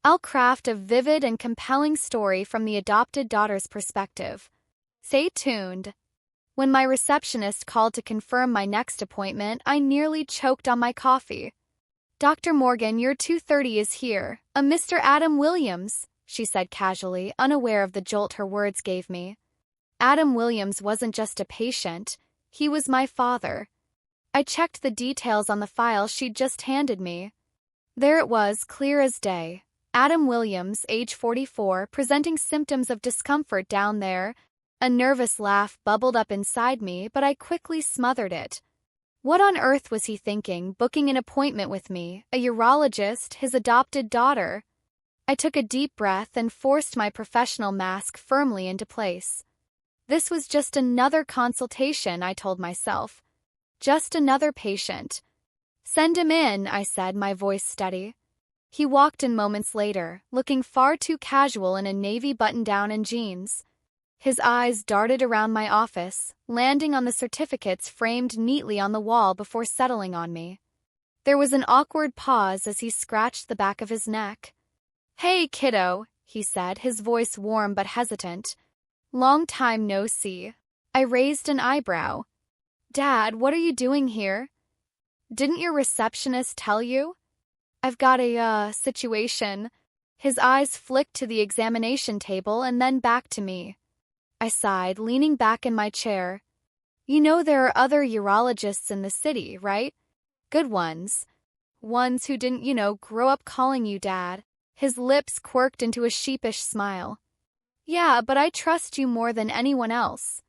I'll craft a vivid and compelling story from the adopted daughter's perspective. Stay tuned. When my receptionist called to confirm my next appointment, I nearly choked on my coffee. "Dr. Morgan, your 2:30 is here. A Mr. Adam Williams," she said casually, unaware of the jolt her words gave me. Adam Williams wasn't just a patient, he was my father. I checked the details on the file she'd just handed me. There it was, clear as day. Adam Williams, age 44, presenting symptoms of discomfort down there. A nervous laugh bubbled up inside me, but I quickly smothered it. What on earth was he thinking, booking an appointment with me, a urologist, his adopted daughter? I took a deep breath and forced my professional mask firmly into place. This was just another consultation, I told myself. Just another patient. "Send him in," I said, my voice steady. He walked in moments later, looking far too casual in a navy button-down and jeans. His eyes darted around my office, landing on the certificates framed neatly on the wall before settling on me. There was an awkward pause as he scratched the back of his neck. "Hey, kiddo," he said, his voice warm but hesitant. "Long time no see." I raised an eyebrow. "Dad, what are you doing here? Didn't your receptionist tell you?" "I've got a, situation." His eyes flicked to the examination table and then back to me. I sighed, leaning back in my chair. "You know there are other urologists in the city, right? Good ones. Ones who didn't, grow up calling you Dad." His lips quirked into a sheepish smile. "Yeah, but I trust you more than anyone else.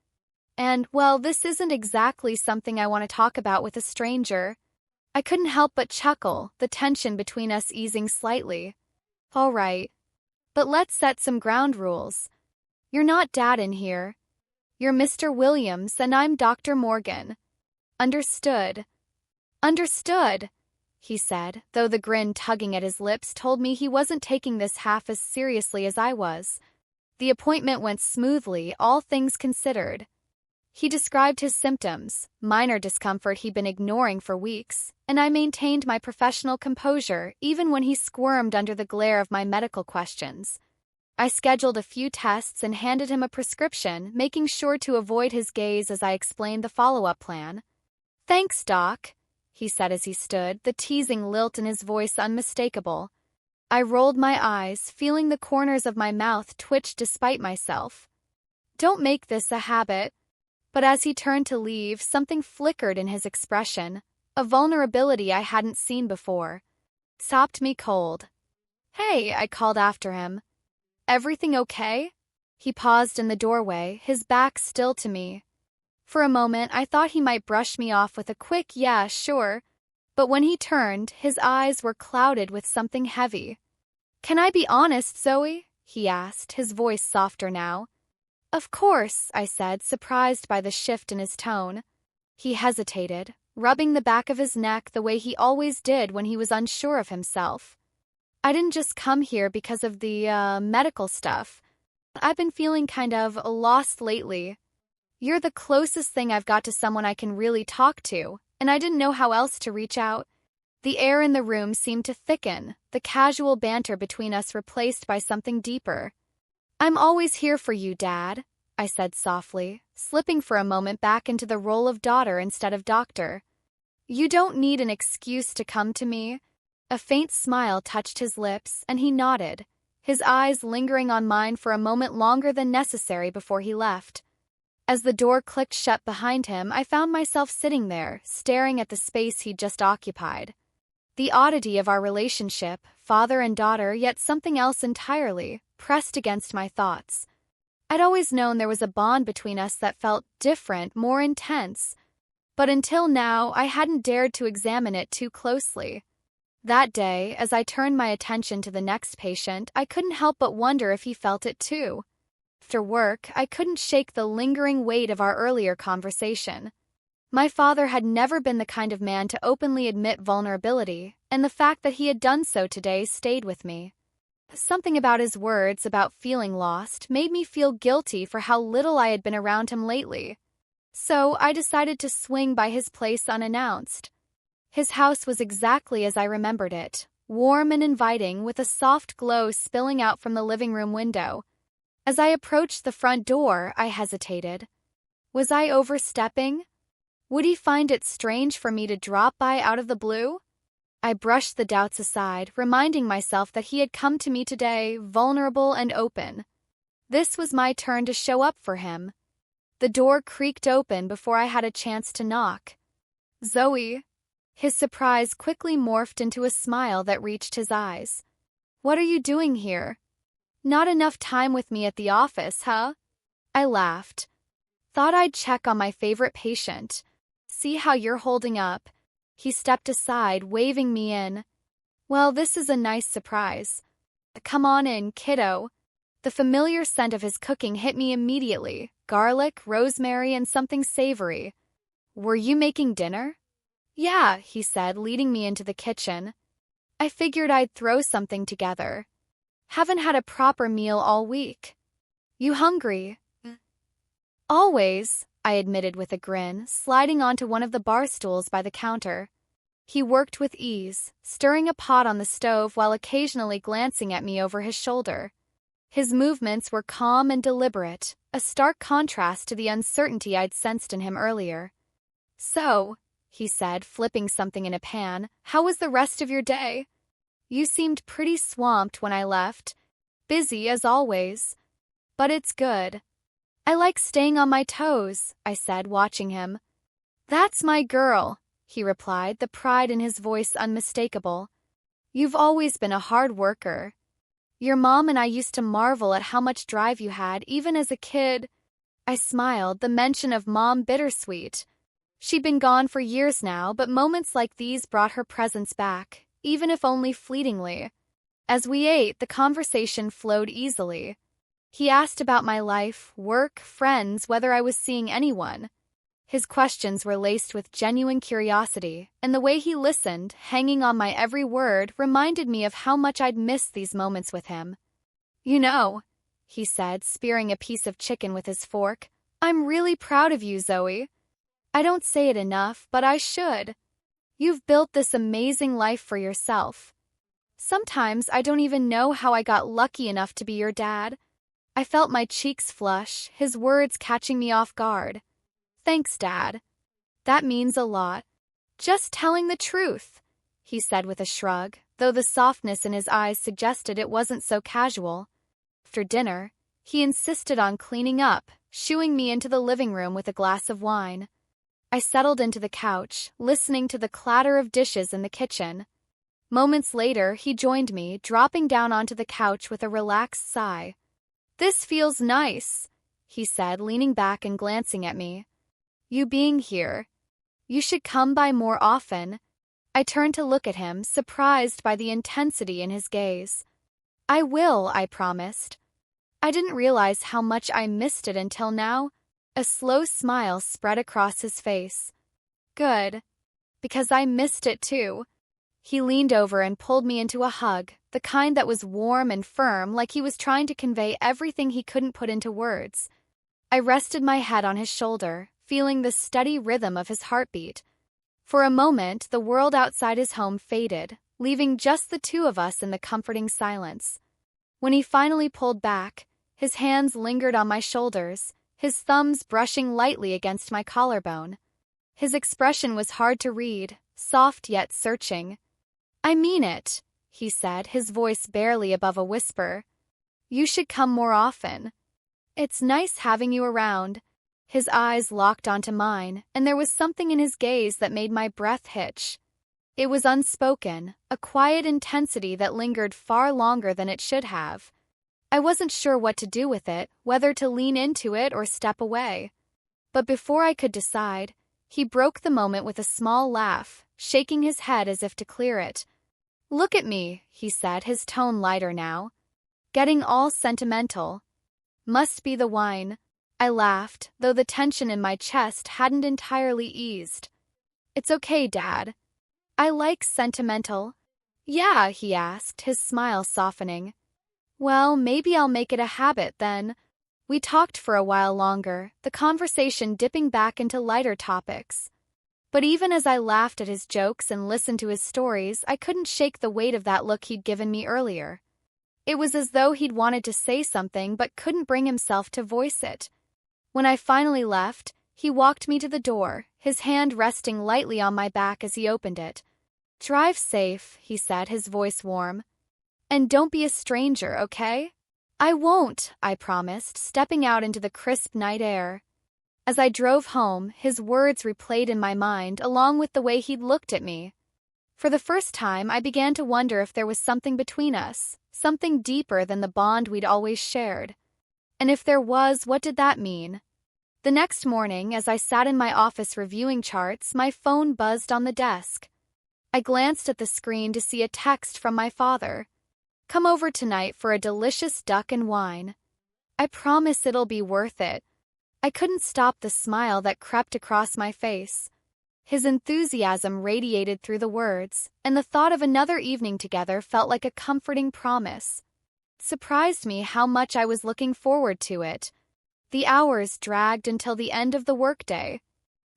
And, well, this isn't exactly something I want to talk about with a stranger." I couldn't help but chuckle, the tension between us easing slightly. "All right. But let's set some ground rules. You're not Dad in here. You're Mr. Williams and I'm Dr. Morgan. Understood?" "Understood," he said, though the grin tugging at his lips told me he wasn't taking this half as seriously as I was. The appointment went smoothly, all things considered. He described his symptoms, minor discomfort he'd been ignoring for weeks, and I maintained my professional composure even when he squirmed under the glare of my medical questions. I scheduled a few tests and handed him a prescription, making sure to avoid his gaze as I explained the follow-up plan. "Thanks, Doc," he said as he stood, the teasing lilt in his voice unmistakable. I rolled my eyes, feeling the corners of my mouth twitch despite myself. "Don't make this a habit." But as he turned to leave, something flickered in his expression, a vulnerability I hadn't seen before. Stopped me cold. "Hey," I called after him. "Everything okay?" He paused in the doorway, his back still to me. For a moment, I thought he might brush me off with a quick, "Yeah, sure." But when he turned, his eyes were clouded with something heavy. "Can I be honest, Zoe?" he asked, his voice softer now. "Of course," I said, surprised by the shift in his tone. He hesitated, rubbing the back of his neck the way he always did when he was unsure of himself. "I didn't just come here because of the, medical stuff. I've been feeling kind of lost lately. You're the closest thing I've got to someone I can really talk to, and I didn't know how else to reach out." The air in the room seemed to thicken, the casual banter between us replaced by something deeper. "I'm always here for you, Dad," I said softly, slipping for a moment back into the role of daughter instead of doctor. "You don't need an excuse to come to me." A faint smile touched his lips, and he nodded, his eyes lingering on mine for a moment longer than necessary before he left. As the door clicked shut behind him, I found myself sitting there, staring at the space he'd just occupied. The oddity of our relationship, father and daughter, yet something else entirely, pressed against my thoughts. I'd always known there was a bond between us that felt different, more intense. But until now, I hadn't dared to examine it too closely. That day, as I turned my attention to the next patient, I couldn't help but wonder if he felt it too. After work, I couldn't shake the lingering weight of our earlier conversation. My father had never been the kind of man to openly admit vulnerability, and the fact that he had done so today stayed with me. Something about his words about feeling lost made me feel guilty for how little I had been around him lately. So I decided to swing by his place unannounced. His house was exactly as I remembered it, warm and inviting with a soft glow spilling out from the living room window. As I approached the front door, I hesitated. Was I overstepping? Would he find it strange for me to drop by out of the blue? I brushed the doubts aside, reminding myself that he had come to me today, vulnerable and open. This was my turn to show up for him. The door creaked open before I had a chance to knock. Zoe. His surprise quickly morphed into a smile that reached his eyes. What are you doing here? Not enough time with me at the office, huh? I laughed. Thought I'd check on my favorite patient. See how you're holding up. He stepped aside, waving me in. Well, this is a nice surprise. Come on in, kiddo. The familiar scent of his cooking hit me immediately. Garlic, rosemary, and something savory. Were you making dinner? Yeah, he said, leading me into the kitchen. I figured I'd throw something together. Haven't had a proper meal all week. You hungry? Always, I admitted with a grin, sliding onto one of the bar stools by the counter. He worked with ease, stirring a pot on the stove while occasionally glancing at me over his shoulder. His movements were calm and deliberate, a stark contrast to the uncertainty I'd sensed in him earlier. So, he said, flipping something in a pan, how was the rest of your day? You seemed pretty swamped when I left. Busy as always. But it's good. I like staying on my toes, I said, watching him. That's my girl, he replied, the pride in his voice unmistakable. You've always been a hard worker. Your mom and I used to marvel at how much drive you had, even as a kid. I smiled, the mention of mom bittersweet. She'd been gone for years now, but moments like these brought her presence back, even if only fleetingly. As we ate, the conversation flowed easily. He asked about my life, work, friends, whether I was seeing anyone. His questions were laced with genuine curiosity, and the way he listened, hanging on my every word, reminded me of how much I'd missed these moments with him. You know, he said, spearing a piece of chicken with his fork, I'm really proud of you, Zoe. I don't say it enough, but I should. You've built this amazing life for yourself. Sometimes I don't even know how I got lucky enough to be your dad. I felt my cheeks flush, his words catching me off guard. Thanks, Dad. That means a lot. Just telling the truth, he said with a shrug, though the softness in his eyes suggested it wasn't so casual. After dinner, he insisted on cleaning up, shooing me into the living room with a glass of wine. I settled into the couch, listening to the clatter of dishes in the kitchen. Moments later, he joined me, dropping down onto the couch with a relaxed sigh. This feels nice, he said, leaning back and glancing at me. You being here. You should come by more often. I turned to look at him, surprised by the intensity in his gaze. I will, I promised. I didn't realize how much I missed it until now. A slow smile spread across his face. Good. Because I missed it too. He leaned over and pulled me into a hug, the kind that was warm and firm, like he was trying to convey everything he couldn't put into words. I rested my head on his shoulder, feeling the steady rhythm of his heartbeat. For a moment, the world outside his home faded, leaving just the two of us in the comforting silence. When he finally pulled back, his hands lingered on my shoulders, his thumbs brushing lightly against my collarbone. His expression was hard to read, soft yet searching. I mean it, he said, his voice barely above a whisper. You should come more often. It's nice having you around. His eyes locked onto mine, and there was something in his gaze that made my breath hitch. It was unspoken, a quiet intensity that lingered far longer than it should have. I wasn't sure what to do with it, whether to lean into it or step away. But before I could decide, he broke the moment with a small laugh, shaking his head as if to clear it. Look at me, he said, his tone lighter now. Getting all sentimental. Must be the wine. I laughed, though the tension in my chest hadn't entirely eased. It's okay, Dad. I like sentimental. Yeah, he asked, his smile softening. Well, maybe I'll make it a habit then. We talked for a while longer, the conversation dipping back into lighter topics. But even as I laughed at his jokes and listened to his stories, I couldn't shake the weight of that look he'd given me earlier. It was as though he'd wanted to say something but couldn't bring himself to voice it. When I finally left, he walked me to the door, his hand resting lightly on my back as he opened it. "Drive safe," he said, his voice warm. "And don't be a stranger, okay?" "I won't," I promised, stepping out into the crisp night air. As I drove home, his words replayed in my mind along with the way he'd looked at me. For the first time, I began to wonder if there was something between us, something deeper than the bond we'd always shared. And if there was, what did that mean? The next morning, as I sat in my office reviewing charts, my phone buzzed on the desk. I glanced at the screen to see a text from my father. "Come over tonight for a delicious duck and wine. I promise it'll be worth it." I couldn't stop the smile that crept across my face. His enthusiasm radiated through the words, and the thought of another evening together felt like a comforting promise. It surprised me how much I was looking forward to it. The hours dragged until the end of the workday.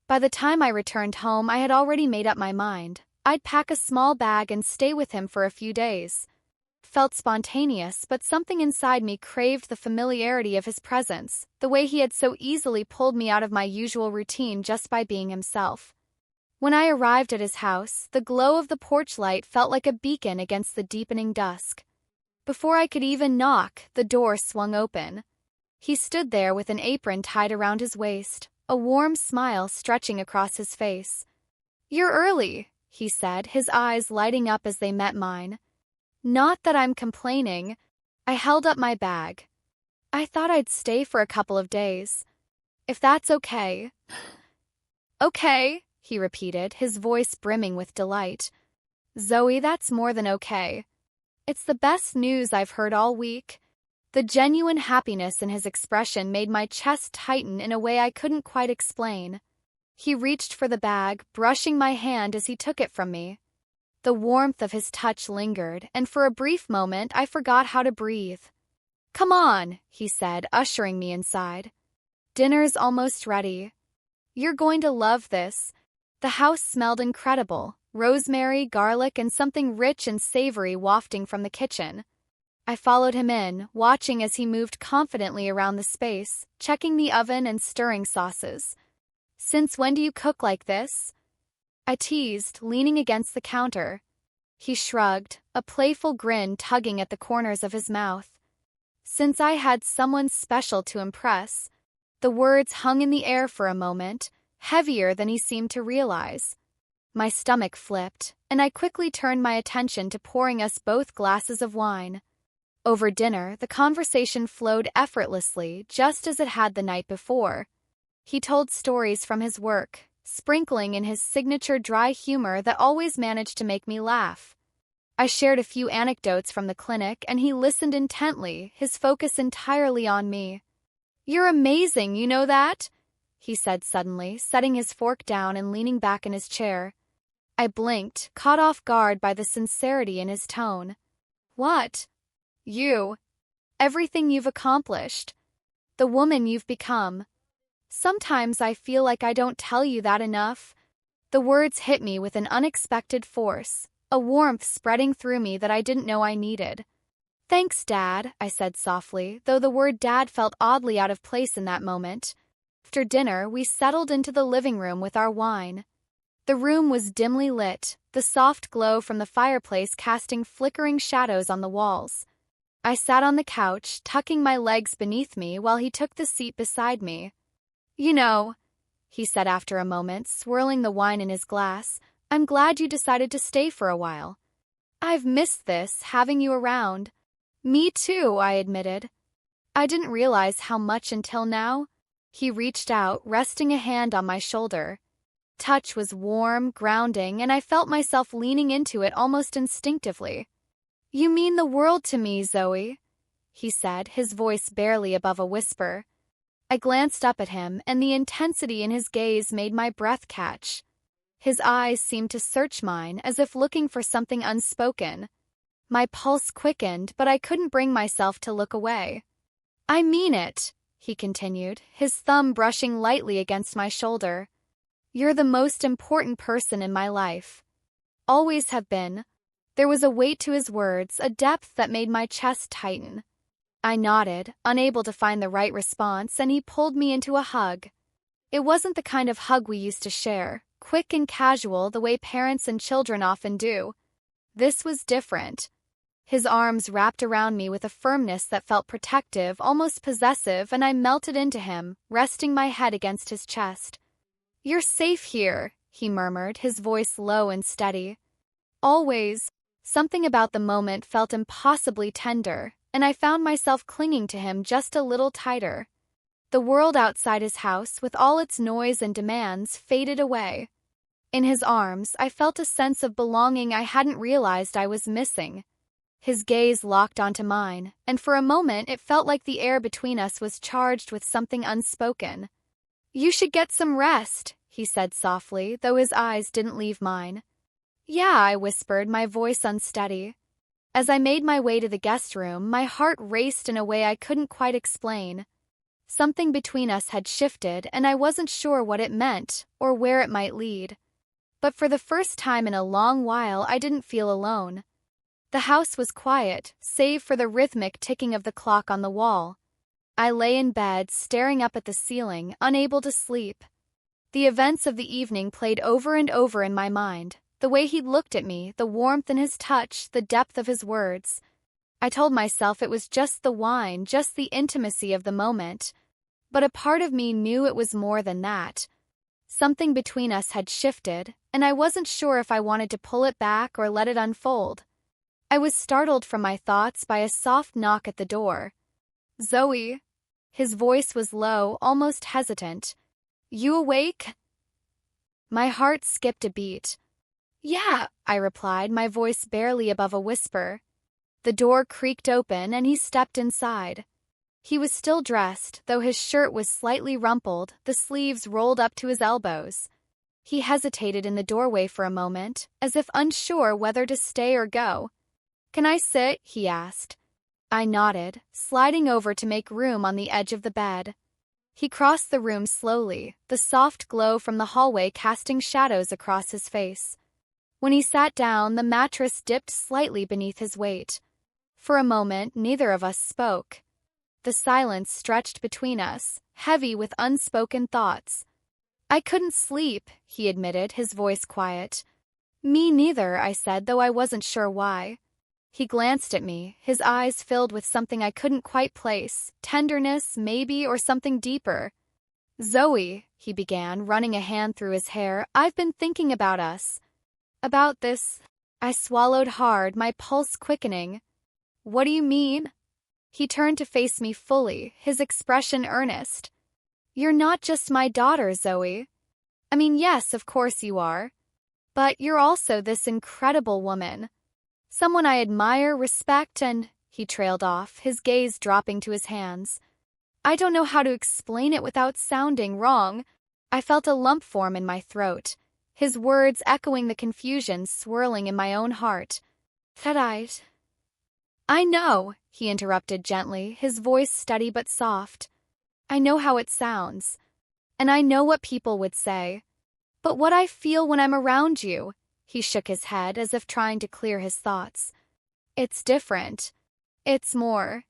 By the time I returned home, I had already made up my mind. I'd pack a small bag and stay with him for a few days. It felt spontaneous, but something inside me craved the familiarity of his presence, the way he had so easily pulled me out of my usual routine just by being himself. When I arrived at his house, the glow of the porch light felt like a beacon against the deepening dusk. Before I could even knock, the door swung open. He stood there with an apron tied around his waist, a warm smile stretching across his face. "You're early," he said, his eyes lighting up as they met mine. "Not that I'm complaining." I held up my bag. "I thought I'd stay for a couple of days. If that's okay." "Okay," he repeated, his voice brimming with delight. "Zoe, that's more than okay. It's the best news I've heard all week." The genuine happiness in his expression made my chest tighten in a way I couldn't quite explain. He reached for the bag, brushing my hand as he took it from me. The warmth of his touch lingered, and for a brief moment I forgot how to breathe. "Come on," he said, ushering me inside. "Dinner's almost ready. You're going to love this." The house smelled incredible, rosemary, garlic, and something rich and savory wafting from the kitchen. I followed him in, watching as he moved confidently around the space, checking the oven and stirring sauces. "Since when do you cook like this?" I teased, leaning against the counter. He shrugged, a playful grin tugging at the corners of his mouth. "Since I had someone special to impress." The words hung in the air for a moment, heavier than he seemed to realize. My stomach flipped, and I quickly turned my attention to pouring us both glasses of wine. Over dinner, the conversation flowed effortlessly, just as it had the night before. He told stories from his work, sprinkling in his signature dry humor that always managed to make me laugh. I shared a few anecdotes from the clinic, and he listened intently, his focus entirely on me. "You're amazing, you know that?" he said suddenly, setting his fork down and leaning back in his chair. I blinked, caught off guard by the sincerity in his tone. "What?" "You. Everything you've accomplished. The woman you've become. Sometimes I feel like I don't tell you that enough." The words hit me with an unexpected force, a warmth spreading through me that I didn't know I needed. "Thanks, Dad," I said softly, though the word Dad felt oddly out of place in that moment. After dinner, we settled into the living room with our wine. The room was dimly lit, the soft glow from the fireplace casting flickering shadows on the walls. I sat on the couch, tucking my legs beneath me while he took the seat beside me. "You know," he said after a moment, swirling the wine in his glass, "I'm glad you decided to stay for a while. I've missed this, having you around." "Me too," I admitted. "I didn't realize how much until now." He reached out, resting a hand on my shoulder. Touch was warm, grounding, and I felt myself leaning into it almost instinctively. "You mean the world to me, Zoe," he said, his voice barely above a whisper. I glanced up at him, and the intensity in his gaze made my breath catch. His eyes seemed to search mine, as if looking for something unspoken. My pulse quickened, but I couldn't bring myself to look away. "I mean it," he continued, his thumb brushing lightly against my shoulder. You're the most important person in my life. Always have been. There was a weight to his words, a depth that made my chest tighten. I nodded, unable to find the right response, and he pulled me into a hug. It wasn't the kind of hug we used to share, quick and casual the way parents and children often do. This was different. His arms wrapped around me with a firmness that felt protective, almost possessive, and I melted into him, resting my head against his chest. "You're safe here," he murmured, his voice low and steady. "Always." Something about the moment felt impossibly tender, and I found myself clinging to him just a little tighter. The world outside his house, with all its noise and demands, faded away. In his arms, I felt a sense of belonging I hadn't realized I was missing. His gaze locked onto mine, and for a moment it felt like the air between us was charged with something unspoken. "You should get some rest," he said softly, though his eyes didn't leave mine. "Yeah," I whispered, my voice unsteady. As I made my way to the guest room, my heart raced in a way I couldn't quite explain. Something between us had shifted, and I wasn't sure what it meant or where it might lead. But for the first time in a long while, I didn't feel alone. The house was quiet, save for the rhythmic ticking of the clock on the wall. I lay in bed, staring up at the ceiling, unable to sleep. The events of the evening played over and over in my mind. The way he'd looked at me, the warmth in his touch, the depth of his words. I told myself it was just the wine, just the intimacy of the moment. But a part of me knew it was more than that. Something between us had shifted, and I wasn't sure if I wanted to pull it back or let it unfold. I was startled from my thoughts by a soft knock at the door. "Zoe." His voice was low, almost hesitant. "You awake?" My heart skipped a beat. "Yeah," I replied, my voice barely above a whisper. The door creaked open, and he stepped inside. He was still dressed, though his shirt was slightly rumpled, the sleeves rolled up to his elbows. He hesitated in the doorway for a moment, as if unsure whether to stay or go. "Can I sit?" he asked. I nodded, sliding over to make room on the edge of the bed. He crossed the room slowly, the soft glow from the hallway casting shadows across his face. When he sat down, the mattress dipped slightly beneath his weight. For a moment, neither of us spoke. The silence stretched between us, heavy with unspoken thoughts. "I couldn't sleep," he admitted, his voice quiet. "Me neither," I said, though I wasn't sure why. He glanced at me, his eyes filled with something I couldn't quite place, tenderness, maybe, or something deeper. "Zoe," he began, running a hand through his hair, "I've been thinking about us. About this." I swallowed hard, my pulse quickening. "What do you mean?" He turned to face me fully, his expression earnest. "You're not just my daughter, Zoe. I mean, yes, of course you are. But you're also this incredible woman. Someone I admire, respect, and..." He trailed off, his gaze dropping to his hands. I don't know how to explain it without sounding wrong. I felt a lump form in my throat, his words echoing the confusion swirling in my own heart. "I know," he interrupted gently, his voice steady but soft. "I know how it sounds. And I know what people would say. But what I feel when I'm around you," he shook his head as if trying to clear his thoughts. "It's different. It's more."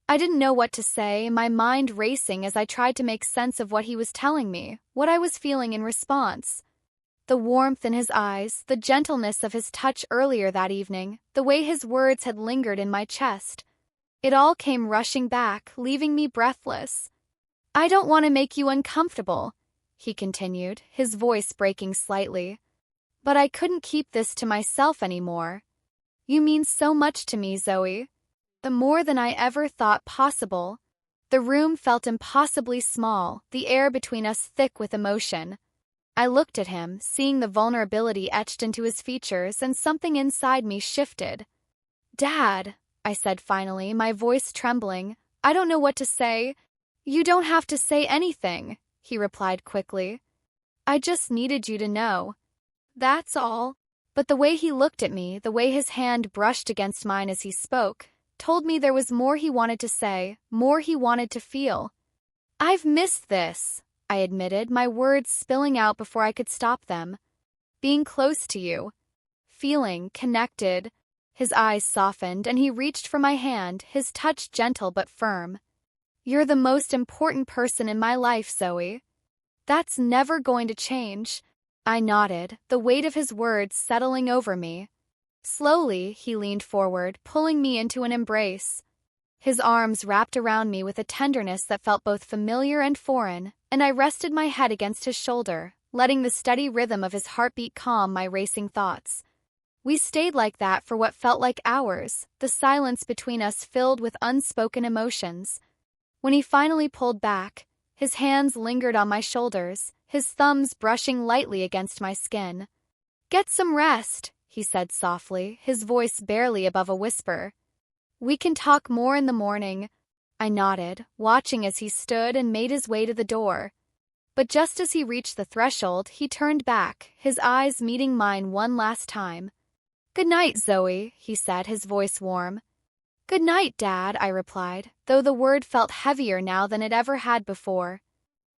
I didn't know what to say, my mind racing as I tried to make sense of what he was telling me, what I was feeling in response. The warmth in his eyes, the gentleness of his touch earlier that evening, the way his words had lingered in my chest. It all came rushing back, leaving me breathless. "I don't want to make you uncomfortable," he continued, his voice breaking slightly. "But I couldn't keep this to myself anymore. You mean so much to me, Zoe. The more than I ever thought possible." The room felt impossibly small, the air between us thick with emotion. I looked at him, seeing the vulnerability etched into his features, and something inside me shifted. "Dad," I said finally, my voice trembling, "I don't know what to say." "You don't have to say anything," he replied quickly. "I just needed you to know. That's all." But the way he looked at me, the way his hand brushed against mine as he spoke, told me there was more he wanted to say, more he wanted to feel. "I've missed this," I admitted, my words spilling out before I could stop them. Being close to you. Feeling connected. His eyes softened and he reached for my hand, his touch gentle but firm. You're the most important person in my life, Zoe. That's never going to change. I nodded, the weight of his words settling over me. Slowly, he leaned forward, pulling me into an embrace. His arms wrapped around me with a tenderness that felt both familiar and foreign, and I rested my head against his shoulder, letting the steady rhythm of his heartbeat calm my racing thoughts. We stayed like that for what felt like hours, the silence between us filled with unspoken emotions. When he finally pulled back, his hands lingered on my shoulders, his thumbs brushing lightly against my skin. "Get some rest," he said softly, his voice barely above a whisper. "We can talk more in the morning." I nodded, watching as he stood and made his way to the door. But just as he reached the threshold, he turned back, his eyes meeting mine one last time. "Good night, Zoe," he said, his voice warm. "Good night, Dad," I replied, though the word felt heavier now than it ever had before.